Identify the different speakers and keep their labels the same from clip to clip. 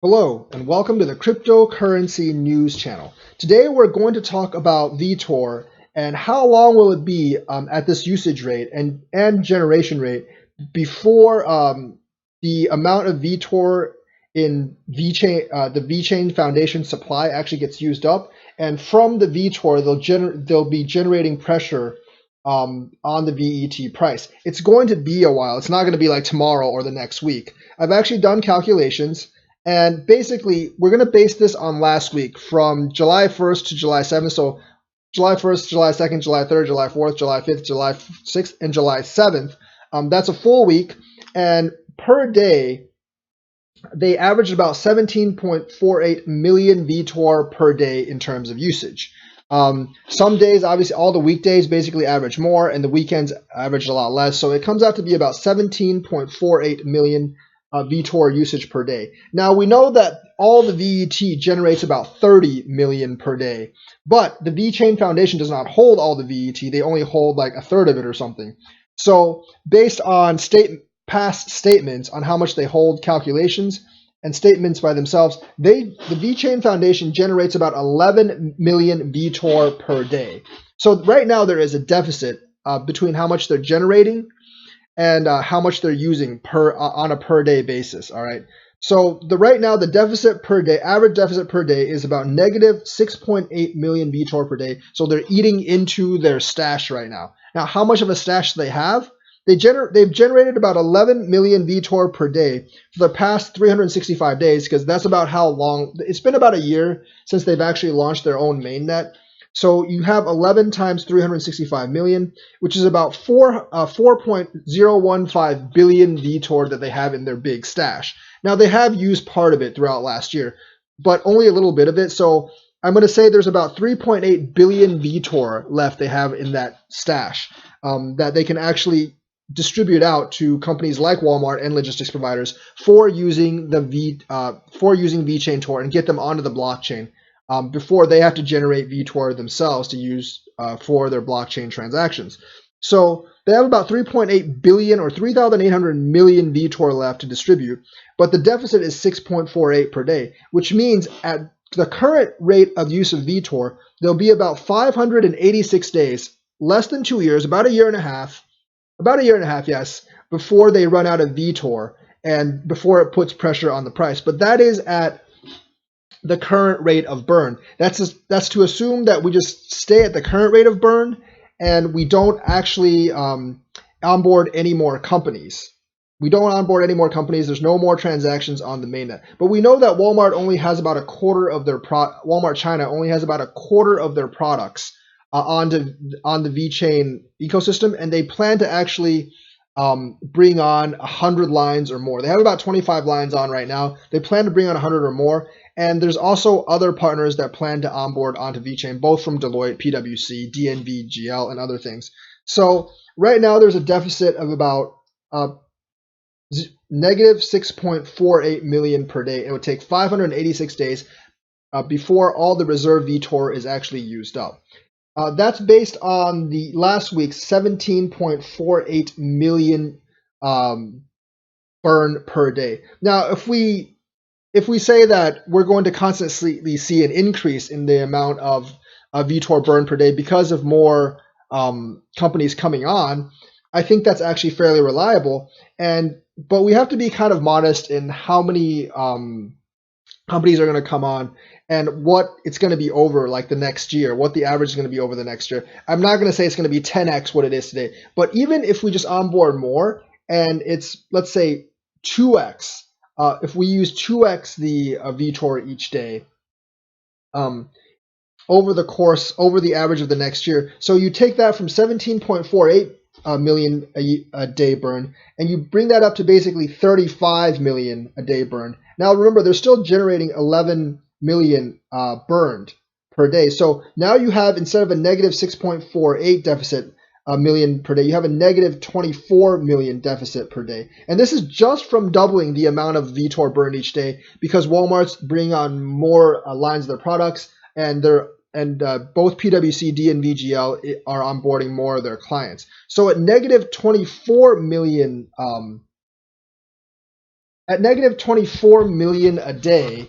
Speaker 1: Hello, and welcome to the Cryptocurrency News Channel. Today we're going to talk about vThor and how long will it be at this usage rate and generation rate before the amount of vThor in VeChain, the VeChain Foundation supply actually gets used up. And from the vThor, they'll be generating pressure on the VET price. It's going to be a while. It's not going to be like tomorrow or the next week. I've actually done calculations. And basically, we're going to base this on last week from July 1st to July 7th. So July 1st, July 2nd, July 3rd, July 4th, July 5th, July 6th, and July 7th. That's a full week. And per day, they averaged about 17.48 million vThor per day in terms of usage. Some days, obviously, all the weekdays basically average more, and the weekends average a lot less. So it comes out to be about 17.48 million vThor usage per day. Now we know that all the VET generates about 30 million per day, but the VeChain Foundation does not hold all the VET. They only hold like a third of it or something. So based on past statements on how much they hold, calculations and statements by themselves, the VeChain Foundation generates about 11 million vThor per day. So right now there is a deficit between how much they're generating and how much they're using on a per day basis. All right. So right now the deficit per day, average deficit per day, is about negative 6.8 million vThor per day. So they're eating into their stash right now. Now, how much of a stash do they have? They've generated about 11 million vThor per day for the past 365 days, because that's about how long it's been. About a year since they've actually launched their own mainnet. So you have 11 times 365 million, which is about 4.015 billion vThor that they have in their big stash. Now they have used part of it throughout last year, but only a little bit of it. So I'm going to say there's about 3.8 billion vThor left they have in that stash that they can actually distribute out to companies like Walmart and logistics providers for using VeChain Tor and get them onto the blockchain. Before they have to generate vThor themselves to use for their blockchain transactions. So they have about 3.8 billion or 3,800 million vThor left to distribute, but the deficit is 6.48 per day, which means at the current rate of use of vThor, there'll be about 586 days, less than 2 years, about a year and a half, yes, before they run out of vThor and before it puts pressure on the price. But that is at the current rate of burn. That's to assume that we just stay at the current rate of burn and we don't actually onboard any more companies. We don't onboard any more companies. There's no more transactions on the mainnet. But we know that Walmart only has about a quarter of their Walmart China only has about a quarter of their products on the VeChain ecosystem, and they plan to actually bring on 100 lines or more. They have about 25 lines on right now. They plan to bring on 100 or more. And there's also other partners that plan to onboard onto VeChain, both from Deloitte, PwC, DNV, and other things. So right now there's a deficit of about negative 6.48 million per day. It would take 586 days before all the reserve vThor is actually used up. That's based on the last week's 17.48 million burn per day. Now, if we say that we're going to constantly see an increase in the amount of vThor burn per day because of more companies coming on, I think that's actually fairly reliable. But we have to be kind of modest in how many companies are going to come on and what it's going to be over like the next year, what the average is going to be over the next year. I'm not going to say it's going to be 10x what it is today, but even if we just onboard more and it's, let's say, 2x, if we use 2x the vThor each day over the average of the next year, so you take that from 17.48 million a day burn, and you bring that up to basically 35 million a day burn. Now remember, they're still generating 11 million burned per day. So now you have, instead of a negative 6.48 deficit million per day, you have a negative 24 million deficit per day. And this is just from doubling the amount of vThor burned each day, because Walmart's bringing on more lines of their products, and both PwC, and VGL are onboarding more of their clients. So at negative 24 million At negative 24 million a day,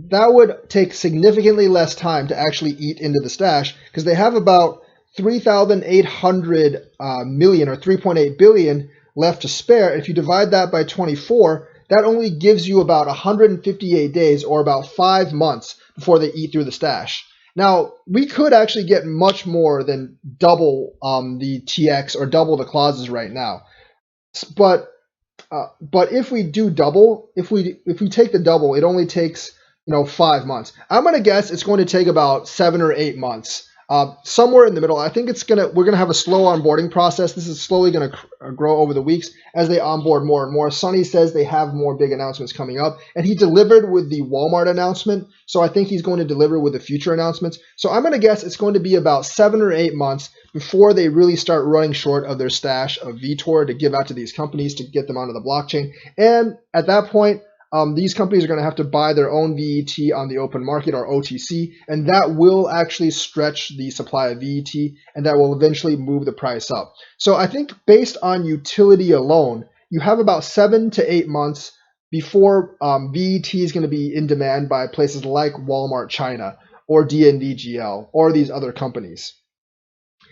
Speaker 1: that would take significantly less time to actually eat into the stash because they have about 3,800 million or 3.8 billion left to spare. If you divide that by 24, that only gives you about 158 days or about 5 months before they eat through the stash. Now, we could actually get much more than double the TX or double the clauses right now. But if we do double, if we take the double, it only takes 5 months. I'm gonna guess it's going to take about 7 or 8 months, somewhere in the middle. I think we're gonna have a slow onboarding process. This is slowly gonna grow over the weeks as they onboard more and more. Sonny says they have more big announcements coming up, and he delivered with the Walmart announcement, so I think he's going to deliver with the future announcements. So I'm gonna guess it's going to be about 7 or 8 months before they really start running short of their stash of vThor to give out to these companies to get them onto the blockchain. And at that point, these companies are going to have to buy their own VET on the open market or OTC, and that will actually stretch the supply of VET, and that will eventually move the price up. So I think based on utility alone, you have about 7 to 8 months before VET is going to be in demand by places like Walmart China or DNVGL or these other companies.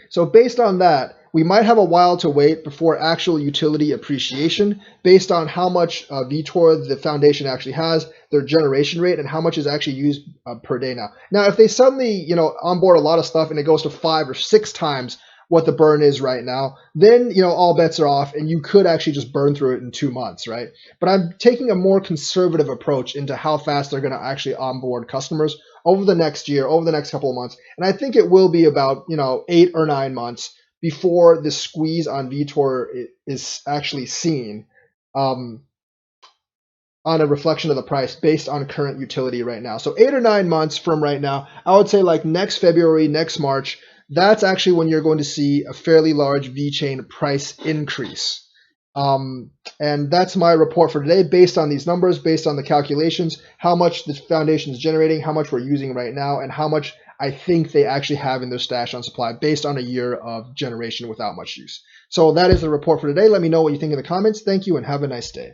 Speaker 1: So based on that, we might have a while to wait before actual utility appreciation based on how much vThor the foundation actually has, their generation rate, and how much is actually used per day now. Now, if they suddenly onboard a lot of stuff and it goes to 5 or 6 times what the burn is right now, then all bets are off and you could actually just burn through it in 2 months, right? But I'm taking a more conservative approach into how fast they're going to actually onboard customers over the next year, over the next couple of months. And I think it will be about 8 or 9 months before the squeeze on vThor is actually seen on a reflection of the price based on current utility right now. So 8 or 9 months from right now, I would say like next February, next March, that's actually when you're going to see a fairly large VeChain price increase. And that's my report for today based on these numbers, based on the calculations, how much the foundation is generating, how much we're using right now, and how much I think they actually have in their stash on supply based on a year of generation without much use. So that is the report for today. Let me know what you think in the comments. Thank you and have a nice day.